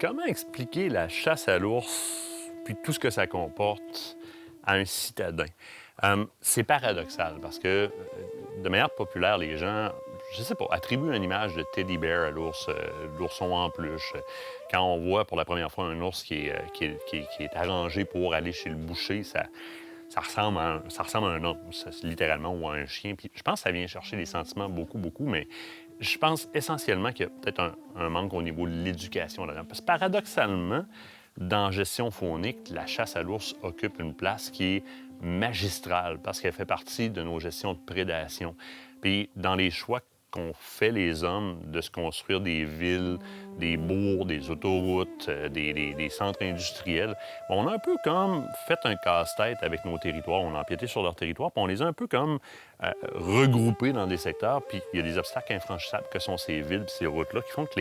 Comment expliquer la chasse à l'ours, puis tout ce que ça comporte, à un citadin? C'est paradoxal parce que, de manière populaire, les gens, je sais pas, attribuent une image de teddy bear à l'ours, l'ourson en peluche. Quand on voit pour la première fois un ours qui est arrangé pour aller chez le boucher, ça ressemble à un homme, littéralement, ou à un chien. Puis je pense que ça vient chercher les sentiments beaucoup, beaucoup, mais je pense essentiellement qu'il y a peut-être un manque au niveau de l'éducation là-dedans. Parce que paradoxalement, dans gestion faunique, la chasse à l'ours occupe une place qui est magistrale parce qu'elle fait partie de nos gestions de prédation. Puis dans les choix qu'ont fait les hommes de se construire des villes, des bourgs, des autoroutes, des centres industriels, on a un peu comme fait un casse-tête avec nos territoires. On a empiété sur leurs territoires, puis on les a un peu comme regroupés dans des secteurs, puis il y a des obstacles infranchissables que sont ces villes puis ces routes-là qui font que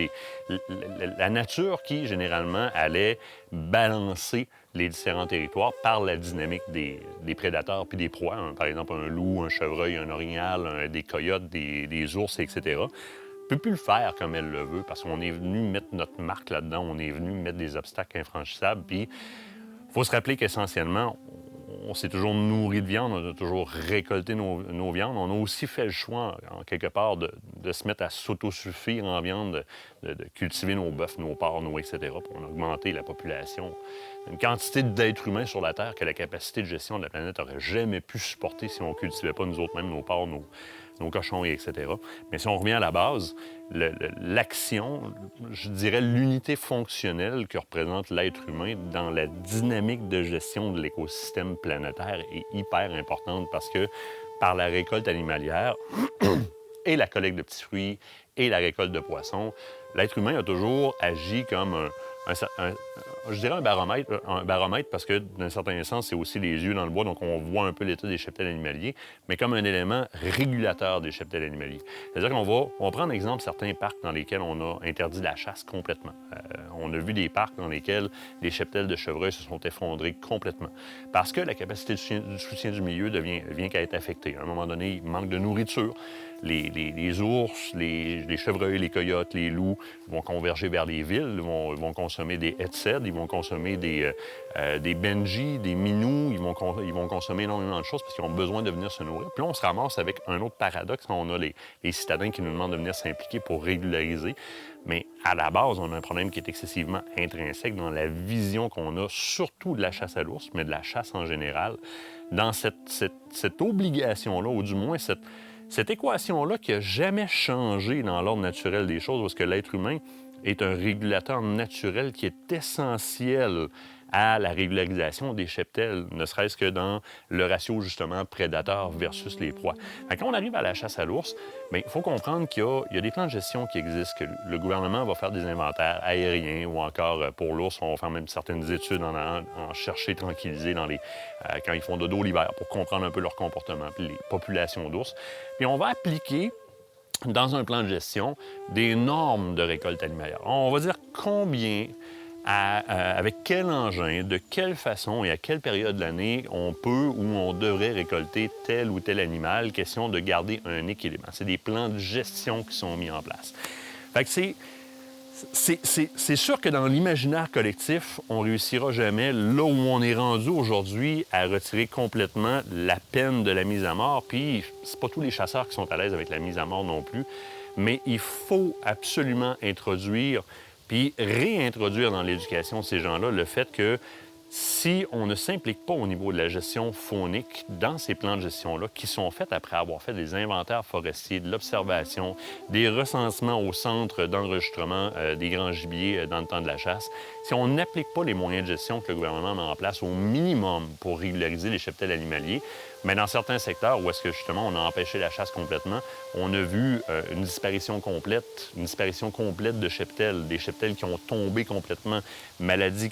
la nature qui, généralement, allait balancer les différents territoires par la dynamique des prédateurs puis des proies. Par exemple, un loup, un chevreuil, un orignal, des coyotes, des ours, etc. Ne peut plus le faire comme elle le veut parce qu'on est venu mettre notre marque là-dedans, on est venu mettre des obstacles infranchissables. Puis il faut se rappeler qu'essentiellement, on s'est toujours nourri de viande, on a toujours récolté nos viandes. On a aussi fait le choix, en quelque part, de se mettre à s'autosuffire en viande, de cultiver nos bœufs, nos porcs, etc. Puis on a augmenté la population. Une quantité d'êtres humains sur la Terre que la capacité de gestion de la planète n'aurait jamais pu supporter si on ne cultivait pas nous autres mêmes nos porcs, nos cochons, etc. Mais si on revient à la base, l'action, je dirais l'unité fonctionnelle que représente l'être humain dans la dynamique de gestion de l'écosystème planétaire est hyper importante parce que par la récolte animalière et la collecte de petits fruits et la récolte de poissons, l'être humain a toujours agi comme je dirais un baromètre parce que, d'un certain sens, c'est aussi les yeux dans le bois, donc on voit un peu l'état des cheptels animaliers, mais comme un élément régulateur des cheptels animaliers. C'est-à-dire qu'on va prendre exemple certains parcs dans lesquels on a interdit la chasse complètement. On a vu des parcs dans lesquels les cheptels de chevreuil se sont effondrés complètement parce que la capacité du soutien du milieu vient qu'à être affectée. À un moment donné, il manque de nourriture. Les ours, les chevreuils, les coyotes, les loups vont converger vers les villes, ils vont consommer des headsets, ils vont consommer des benjis, des minous, ils vont consommer énormément de choses parce qu'ils ont besoin de venir se nourrir. Puis là, on se ramasse avec un autre paradoxe quand on a les citadins qui nous demandent de venir s'impliquer pour régulariser. Mais à la base, on a un problème qui est excessivement intrinsèque dans la vision qu'on a, surtout de la chasse à l'ours, mais de la chasse en général, dans cette obligation-là, ou du moins cette équation-là qui n'a jamais changé dans l'ordre naturel des choses, parce que l'être humain est un régulateur naturel qui est essentiel à la régularisation des cheptels, ne serait-ce que dans le ratio, justement, prédateur versus les proies. Quand on arrive à la chasse à l'ours, il faut comprendre qu'il y a des plans de gestion qui existent, que le gouvernement va faire des inventaires aériens ou encore, pour l'ours, on va faire même certaines études en chercher tranquilliser quand ils font dodo l'hiver pour comprendre un peu leur comportement, puis les populations d'ours. Puis on va appliquer dans un plan de gestion des normes de récolte animalière. On va dire combien, avec quel engin, de quelle façon et à quelle période de l'année on peut ou on devrait récolter tel ou tel animal, question de garder un équilibre. C'est des plans de gestion qui sont mis en place. Fait que c'est sûr que dans l'imaginaire collectif, on ne réussira jamais, là où on est rendu aujourd'hui, à retirer complètement la peine de la mise à mort. Puis, c'est pas tous les chasseurs qui sont à l'aise avec la mise à mort non plus. Mais il faut absolument introduire, puis réintroduire dans l'éducation de ces gens-là le fait que si on ne s'implique pas au niveau de la gestion faunique dans ces plans de gestion-là, qui sont faits après avoir fait des inventaires forestiers, de l'observation, des recensements au centre d'enregistrement des grands gibiers dans le temps de la chasse, si on n'applique pas les moyens de gestion que le gouvernement met en place au minimum pour régulariser les cheptels animaliers, mais dans certains secteurs où est-ce que justement on a empêché la chasse complètement, on a vu une disparition complète de cheptels, des cheptels qui ont tombé complètement, maladies,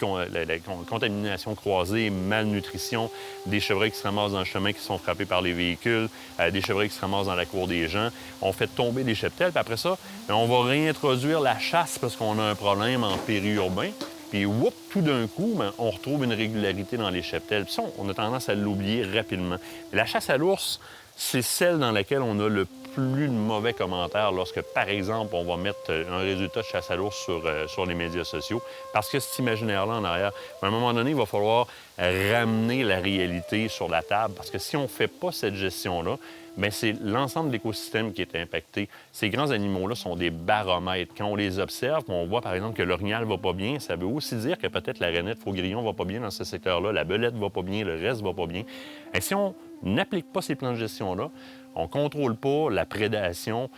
contamination croisée, malnutrition, des chevreuils qui se ramassent dans le chemin qui sont frappés par les véhicules, des chevreuils qui se ramassent dans la cour des gens. On fait tomber des cheptels, puis après ça, on va réintroduire la chasse parce qu'on a un problème en périurbain. Puis, tout d'un coup, on retrouve une régularité dans les cheptels. Puis ça, on a tendance à l'oublier rapidement. La chasse à l'ours, c'est celle dans laquelle on a le plus de mauvais commentaires lorsque, par exemple, on va mettre un résultat de chasse à l'ours sur les médias sociaux. Parce que cet imaginaire-là en arrière, à un moment donné, il va falloir ramener la réalité sur la table. Parce que si on ne fait pas cette gestion-là, bien, c'est l'ensemble de l'écosystème qui est impacté. Ces grands animaux-là sont des baromètres. Quand on les observe, on voit par exemple que l'orignal ne va pas bien, ça veut aussi dire que peut-être la rainette faux-grillon ne va pas bien dans ce secteur-là, la belette ne va pas bien, le reste ne va pas bien. Et si on n'applique pas ces plans de gestion-là, on ne contrôle pas la prédation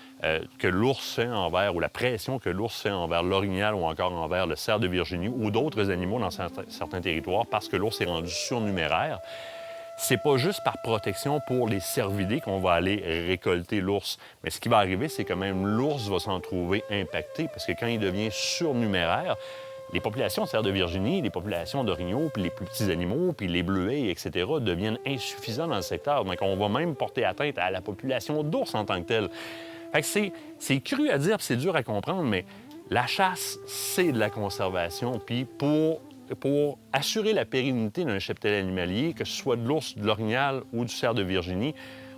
que l'ours fait envers, ou la pression que l'ours fait envers l'orignal ou encore envers le cerf de Virginie ou d'autres animaux dans certains territoires parce que l'ours est rendu surnuméraire. C'est pas juste par protection pour les cervidés qu'on va aller récolter l'ours. Mais ce qui va arriver, c'est que même l'ours va s'en trouver impacté parce que quand il devient surnuméraire, les populations de cerfs de Virginie, les populations d'orignaux, puis les plus petits animaux, puis les bleuets, etc., deviennent insuffisants dans le secteur. Donc, on va même porter atteinte à la population d'ours en tant que telle. Fait que c'est cru à dire, puis c'est dur à comprendre, mais la chasse, c'est de la conservation. Puis pour assurer la pérennité d'un cheptel animalier, que ce soit de l'ours, de l'orignal ou du cerf de Virginie,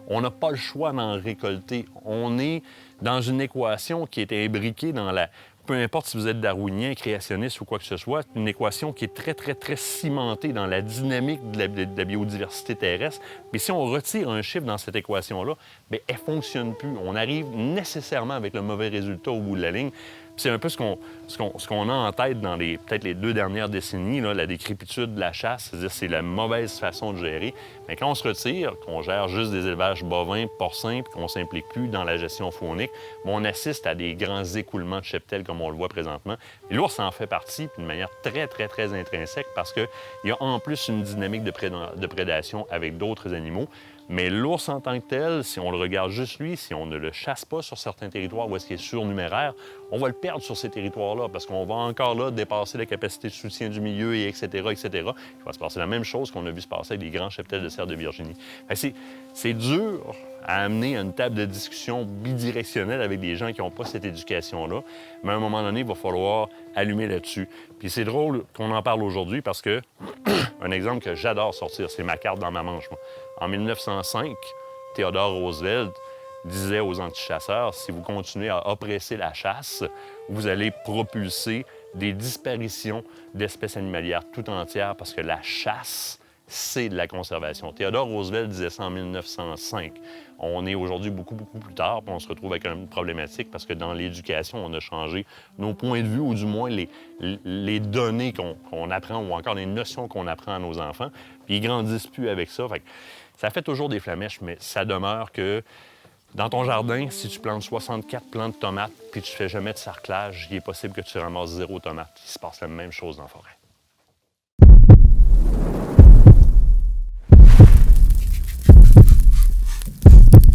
on n'a pas le choix d'en récolter. On est dans une équation qui est imbriquée dans la... Peu importe si vous êtes darwinien, créationniste ou quoi que ce soit, une équation qui est très, très, très cimentée dans la dynamique de la biodiversité terrestre. Mais si on retire un chiffre dans cette équation-là, bien, elle ne fonctionne plus. On arrive nécessairement avec le mauvais résultat au bout de la ligne. C'est un peu ce qu'on a en tête dans peut-être les 2 dernières décennies, là, la décrépitude de la chasse, c'est-à-dire c'est la mauvaise façon de gérer. Mais quand on se retire, qu'on gère juste des élevages bovins, porcins, puis qu'on ne s'implique plus dans la gestion faunique, on assiste à des grands écoulements de cheptels comme on le voit présentement. Et l'ours en fait partie, puis de manière très, très, très intrinsèque, parce qu'il y a en plus une dynamique de prédation avec d'autres animaux. Mais l'ours en tant que tel, si on le regarde juste lui, si on ne le chasse pas sur certains territoires où est-ce qu'il est surnuméraire, on va le perdre sur ces territoires-là parce qu'on va encore là dépasser la capacité de soutien du milieu, et etc., etc. Il va se passer la même chose qu'on a vu se passer avec les grands cheptels de cerfs de Virginie. C'est dur à amener à une table de discussion bidirectionnelle avec des gens qui n'ont pas cette éducation-là, mais à un moment donné, il va falloir allumer là-dessus. Puis c'est drôle qu'on en parle aujourd'hui parce que, un exemple que j'adore sortir, c'est ma carte dans ma manche. Moi. En 1905, Theodore Roosevelt disait aux antichasseurs, si vous continuez à oppresser la chasse, vous allez propulser des disparitions d'espèces animalières tout entières parce que la chasse, c'est de la conservation. Theodore Roosevelt disait ça en 1905. On est aujourd'hui beaucoup, beaucoup plus tard, puis on se retrouve avec une problématique parce que dans l'éducation, on a changé nos points de vue, ou du moins les données qu'on apprend, ou encore les notions qu'on apprend à nos enfants, puis ils grandissent plus avec ça. Fait que ça fait toujours des flamèches, mais ça demeure que dans ton jardin, si tu plantes 64 plants de tomates puis tu fais jamais de sarclage, il est possible que tu ramasses 0 tomate. Il se passe la même chose dans la forêt.